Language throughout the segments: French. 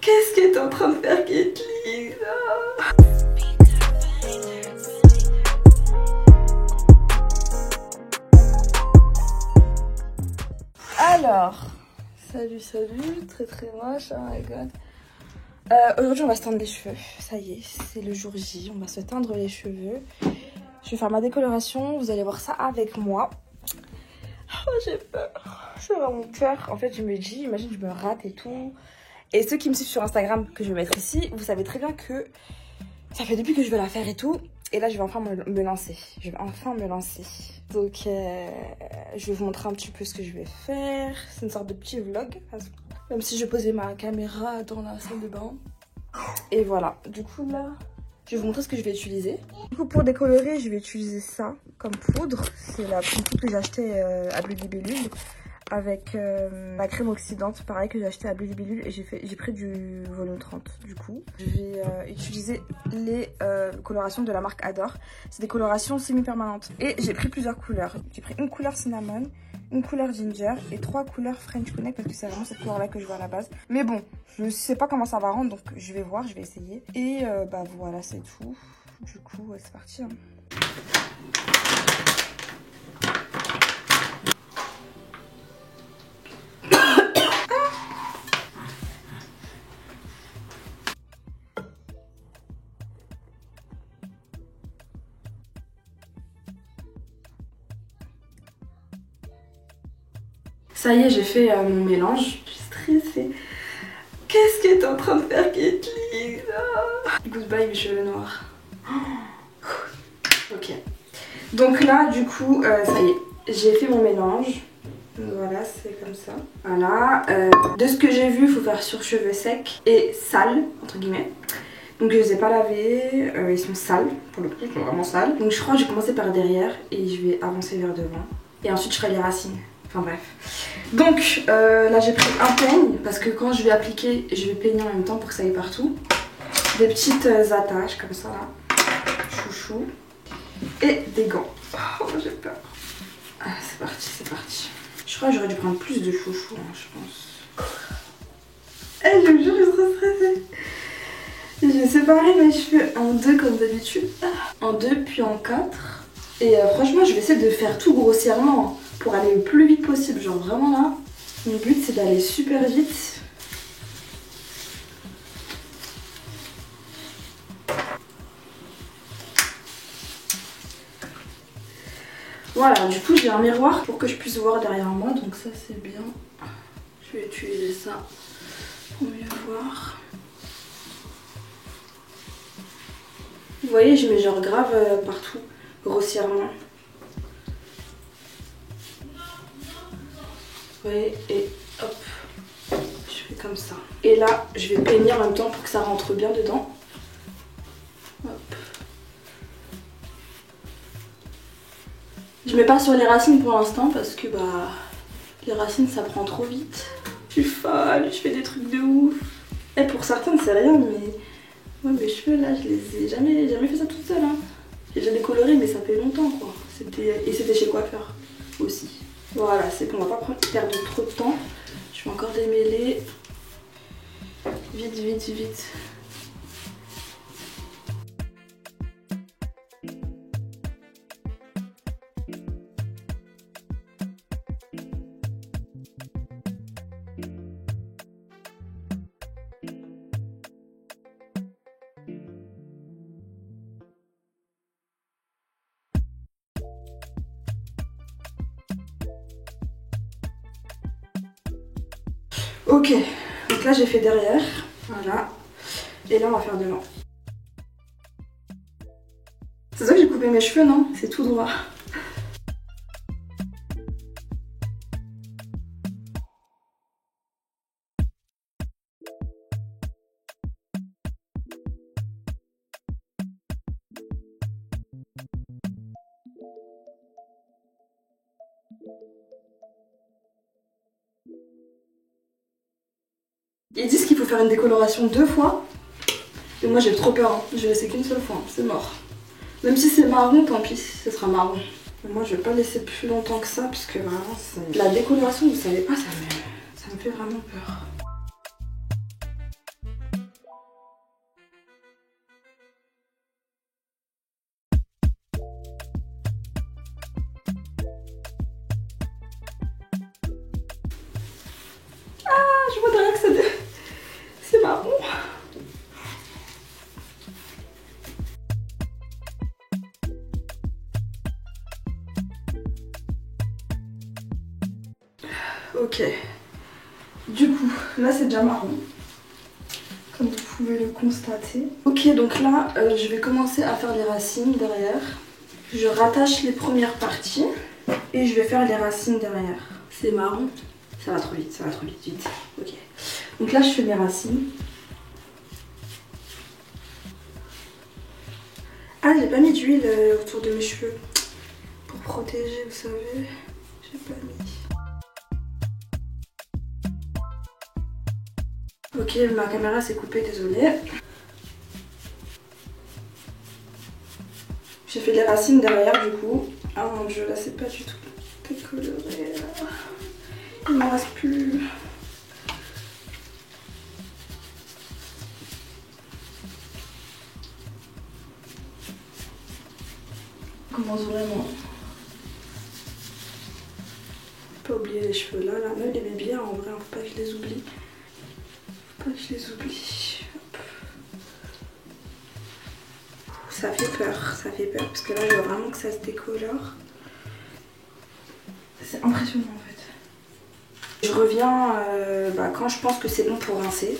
Qu'est-ce que t'es en train de faire, Caitlyn? Alors, salut, très moche, oh my god. Aujourd'hui on va se teindre les cheveux, ça y est, c'est le jour J, on va se teindre les cheveux. Je vais faire ma décoloration, vous allez voir ça avec moi. Oh, j'ai peur, j'ai vraiment peur. En fait je me dis, imagine je me rate et tout. Et ceux qui me suivent sur Instagram, que je vais mettre ici, vous savez très bien que ça fait depuis que je veux la faire et tout. Et là je vais enfin me lancer, Donc je vais vous montrer un petit peu ce que je vais faire. C'est une sorte de petit vlog, même si je posais ma caméra dans la salle de bain. Et voilà, du coup là, je vais vous montrer ce que je vais utiliser. Du coup pour décolorer, je vais utiliser ça comme poudre. C'est la poudre que j'ai achetée à Beauty Bellule. Avec ma crème oxydante, pareil, que j'ai acheté à Beauty Bellule. Et j'ai pris du volume 30 du coup. Je vais utiliser les colorations de la marque Adore. C'est des colorations semi-permanentes. Et j'ai pris plusieurs couleurs. J'ai pris une couleur cinnamon, une couleur ginger et 3 couleurs French Connect parce que c'est vraiment cette couleur là que je vois à la base. Mais bon, je sais pas comment ça va rendre, donc je vais voir, je vais essayer. Et bah voilà, c'est tout. Du coup, c'est parti. Hein. Ça y est, j'ai fait mon mélange. Je suis stressée. Qu'est-ce que t'es en train de faire, Caitlyn? Goodbye mes cheveux noirs. Ok. Donc là, du coup, ça y est, j'ai fait mon mélange. Voilà, c'est comme ça. Voilà. De ce que j'ai vu, il faut faire sur cheveux secs et sales, entre guillemets. Donc je les ai pas lavés, ils sont sales, pour le coup, ils sont vraiment sales. Donc je crois que je vais commencer par derrière et je vais avancer vers devant. Et ensuite je ferai les racines. Enfin bref. Donc là j'ai pris un peigne parce que quand je vais appliquer, je vais peigner en même temps pour que ça aille partout. Des petites attaches comme ça là. Chouchou. Et des gants. Oh j'ai peur. Ah, c'est parti, c'est parti. Je crois que j'aurais dû prendre plus de chouchou, hein, je pense. Eh, je me jure, je suis trop stressée. J'ai séparé mes cheveux en deux comme d'habitude. En deux puis en quatre. Et franchement je vais essayer de faire tout grossièrement pour aller le plus vite possible. Genre vraiment là, mon but c'est d'aller super vite. Voilà, du coup j'ai un miroir pour que je puisse voir derrière moi. Donc ça c'est bien. Je vais utiliser ça pour mieux voir. Vous voyez, je mets genre grave partout, grossièrement. Vous voyez, et hop, je fais comme ça. Et là, je vais peigner en même temps pour que ça rentre bien dedans. Hop. Je mets pas sur les racines pour l'instant parce que bah les racines ça prend trop vite. Je suis folle, je fais des trucs de ouf. Et pour certains c'est rien, mais moi mes cheveux là je les ai jamais fait ça toute seule. Hein. J'ai déjà décoloré mais ça fait longtemps quoi. Et c'était chez coiffeur aussi. Voilà, c'est bon, on va pas perdre trop de temps. Je vais encore démêler. Vite, vite, vite. Ok, donc là j'ai fait derrière, voilà, et là on va faire devant. C'est ça que j'ai coupé mes cheveux, non? C'est tout droit. Ils disent qu'il faut faire une décoloration 2 fois. Et moi j'ai trop peur, hein. Je vais laisser qu'une seule fois, c'est mort. Même si c'est marron, tant pis, ce sera marron. Mais moi je vais pas laisser plus longtemps que ça, parce que vraiment, la décoloration, vous savez pas, ça me fait vraiment peur. Ok. Du coup, là c'est déjà marron. Comme vous pouvez le constater. Ok, donc là, je vais commencer à faire les racines derrière. Je rattache les premières parties et je vais faire les racines derrière. C'est marron. Ça va trop vite, ça va trop vite, vite. Ok. Donc là, je fais mes racines. Ah, j'ai pas mis d'huile autour de mes cheveux. Pour protéger, vous savez. J'ai pas mis. Ok, ma caméra s'est coupée, désolée. J'ai fait les racines derrière du coup. Ah mon dieu, là c'est pas du tout décoloré. Il m'en reste plus. Commence vraiment. Pas oublier les cheveux là, même les bébés en vrai, faut pas que je les oublie. Faut pas que je les oublie. Hop. Ça fait peur parce que là je vois vraiment que ça se décolore. C'est impressionnant en fait. Je reviens quand je pense que c'est bon pour rincer.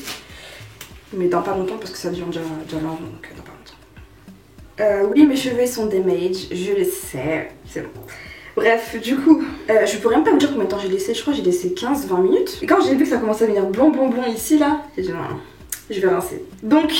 Mais dans pas longtemps parce que ça devient déjà long, donc dans pas longtemps. Oui, mes cheveux sont damaged, je le sais, c'est bon. Bref, du coup, je pourrais même pas vous dire combien de temps j'ai laissé, je crois que j'ai laissé 15-20 minutes. Et quand j'ai vu que ça commençait à venir blond ici là, j'ai dit non, je vais rincer. Donc,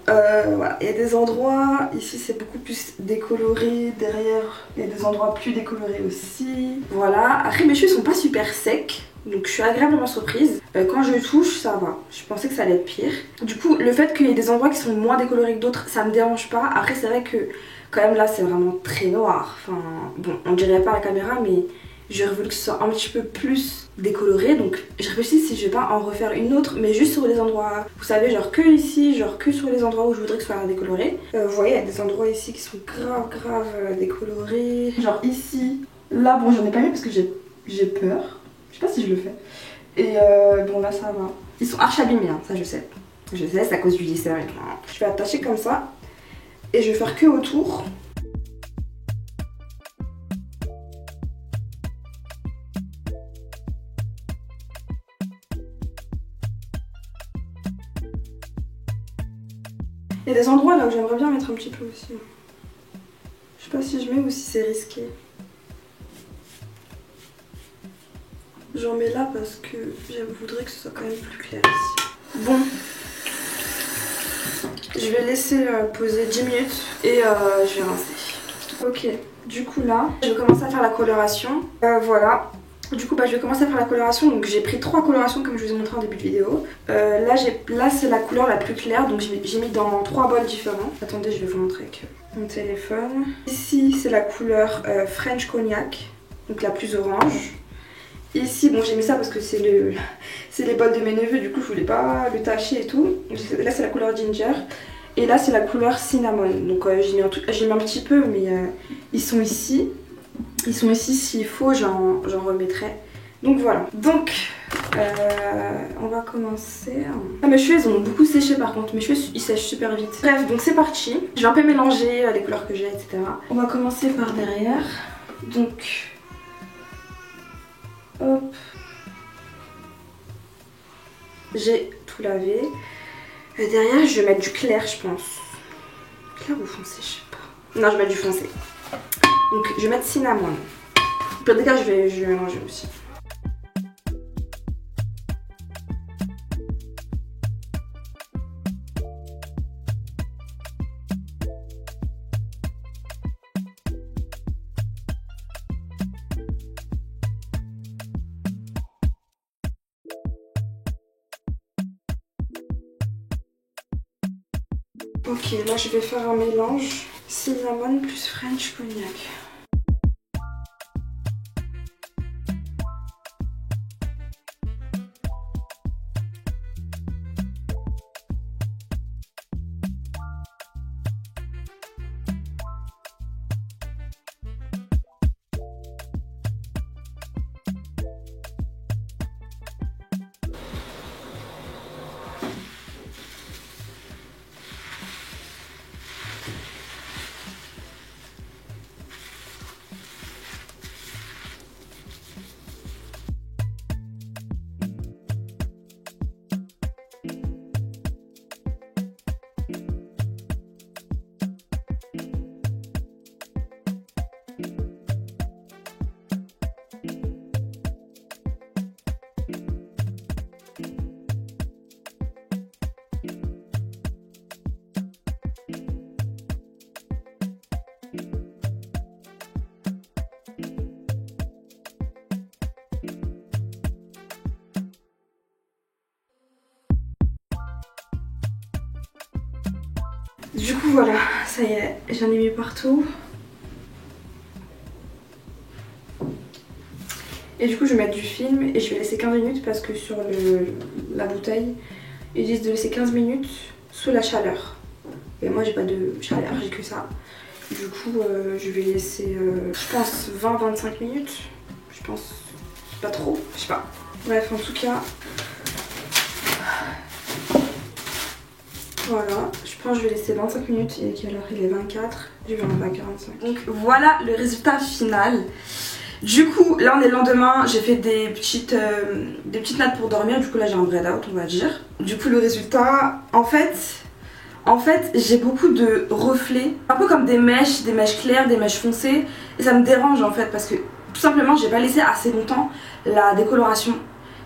voilà, il y a des endroits, ici c'est beaucoup plus décoloré, derrière il y a des endroits plus décolorés aussi. Voilà, après mes cheveux sont pas super secs. Donc je suis agréablement surprise. Quand je touche, ça va. Je pensais que ça allait être pire. Du coup, le fait qu'il y ait des endroits qui sont moins décolorés que d'autres, ça me dérange pas. Après, c'est vrai que quand même là, c'est vraiment très noir. Enfin, bon, on dirait pas à la caméra, mais j'aurais voulu que ce soit un petit peu plus décoloré. Donc je réfléchis si je vais pas en refaire une autre, mais juste sur les endroits, vous savez, genre que ici, genre que sur les endroits où je voudrais que ce soit décoloré. Vous voyez, il y a des endroits ici qui sont grave décolorés. Genre ici. Là, bon, j'en ai pas mis parce que j'ai peur. Je sais pas si je le fais. Et bon là ça va. Ils sont archi abîmés, hein, ça je sais. Je sais, c'est à cause du lisseur et tout. Je vais attacher comme ça. Et je vais faire que autour. Il y a des endroits là où j'aimerais bien mettre un petit peu aussi. Je sais pas si je mets ou si c'est risqué. J'en mets là parce que je voudrais que ce soit quand même plus clair ici. Bon. Je vais laisser poser 10 minutes et je vais rincer. Ok, du coup là, je vais commencer à faire la coloration. Voilà. Du coup, je vais commencer à faire la coloration. Donc j'ai pris 3 colorations comme je vous ai montré en début de vidéo. Là c'est la couleur la plus claire. Donc j'ai mis dans 3 bols différents. Attendez, je vais vous montrer avec mon téléphone. Ici c'est la couleur French Cognac. Donc la plus orange. Ici, bon j'ai mis ça parce que c'est les bols de mes neveux, du coup je voulais pas le tacher et tout. Là c'est la couleur ginger. Et là c'est la couleur cinnamon. Donc j'ai mis un petit peu, mais ils sont ici. Ils sont ici, s'il faut j'en remettrai. Donc voilà. Donc on va commencer. Ah, mes cheveux ils ont beaucoup séché par contre. Mes cheveux ils sèchent super vite. Bref, donc c'est parti. Je vais un peu mélanger les couleurs que j'ai, etc. On va commencer par derrière. Donc... hop. J'ai tout lavé. Derrière, je vais mettre du clair, je pense. Clair ou foncé, je sais pas. Non, je vais mettre du foncé. Donc, je vais mettre cinnamon. Au pire des cas, je vais mélanger aussi. Ok, là je vais faire un mélange cinnamon plus French Cognac. Du coup voilà, ça y est, j'en ai mis partout. Et du coup je vais mettre du film et je vais laisser 15 minutes parce que sur la bouteille ils disent de laisser 15 minutes sous la chaleur. Et moi j'ai pas de chaleur, j'ai que ça. Du coup je vais laisser je pense 20-25 minutes. Je pense pas trop, je sais pas. Bref en tout cas. Voilà, je pense que je vais laisser 25 minutes et quelle heure il est 24. Je vais en bas 45. Donc voilà le résultat final. Du coup là on est le lendemain, j'ai fait des petites nattes pour dormir. Du coup là j'ai un bread out on va dire. Du coup le résultat en fait j'ai beaucoup de reflets. Un peu comme des mèches claires, des mèches foncées. Et ça me dérange en fait parce que tout simplement j'ai pas laissé assez longtemps la décoloration.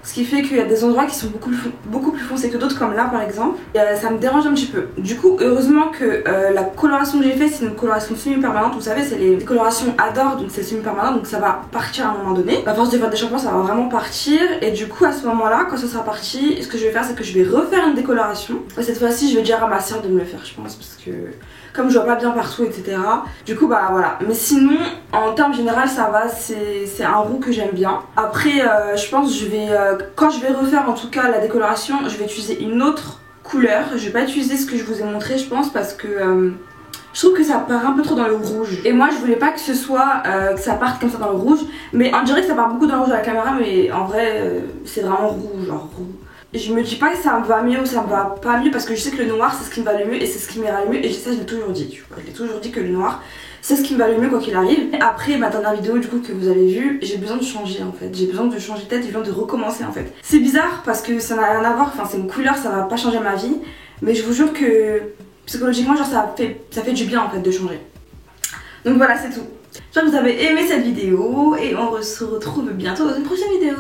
Ce qui fait qu'il y a des endroits qui sont beaucoup plus foncés que d'autres, comme là par exemple. Et ça me dérange un petit peu. Du coup, heureusement que la coloration que j'ai faite, c'est une coloration semi-permanente. Vous savez, c'est les colorations Adore, donc c'est semi-permanent, donc ça va partir à un moment donné. À force de faire des shampoings, ça va vraiment partir. Et du coup, à ce moment-là, quand ça sera parti, ce que je vais faire, c'est que je vais refaire une décoloration. Et cette fois-ci, je vais dire à ma soeur de me le faire, je pense, parce que comme je vois pas bien partout, etc. Du coup, bah voilà. Mais sinon, en termes général, ça va. C'est un roux que j'aime bien. Après, je pense que je vais, quand je vais refaire en tout cas la décoloration, je vais utiliser une autre couleur. Je vais pas utiliser ce que je vous ai montré, je pense, parce que je trouve que ça part un peu trop dans le rouge. Et moi, je voulais pas que ce soit que ça parte comme ça dans le rouge. Mais on dirait que ça part beaucoup dans le rouge à la caméra, mais en vrai, c'est vraiment rouge, genre rouge. Je me dis pas que ça me va mieux ou ça me va pas mieux parce que je sais que le noir c'est ce qui me va le mieux et c'est ce qui m'ira le mieux et ça je l'ai toujours dit, tu vois. Je l'ai toujours dit que le noir c'est ce qui me va le mieux quoi qu'il arrive. Et après ma dernière vidéo du coup que vous avez vue, j'ai besoin de changer en fait, j'ai besoin de changer de tête, j'ai besoin de recommencer en fait. C'est bizarre parce que ça n'a rien à voir, enfin c'est une couleur, ça va pas changer ma vie, mais je vous jure que psychologiquement genre ça fait du bien en fait de changer. Donc voilà c'est tout. J'espère que vous avez aimé cette vidéo et on se retrouve bientôt dans une prochaine vidéo.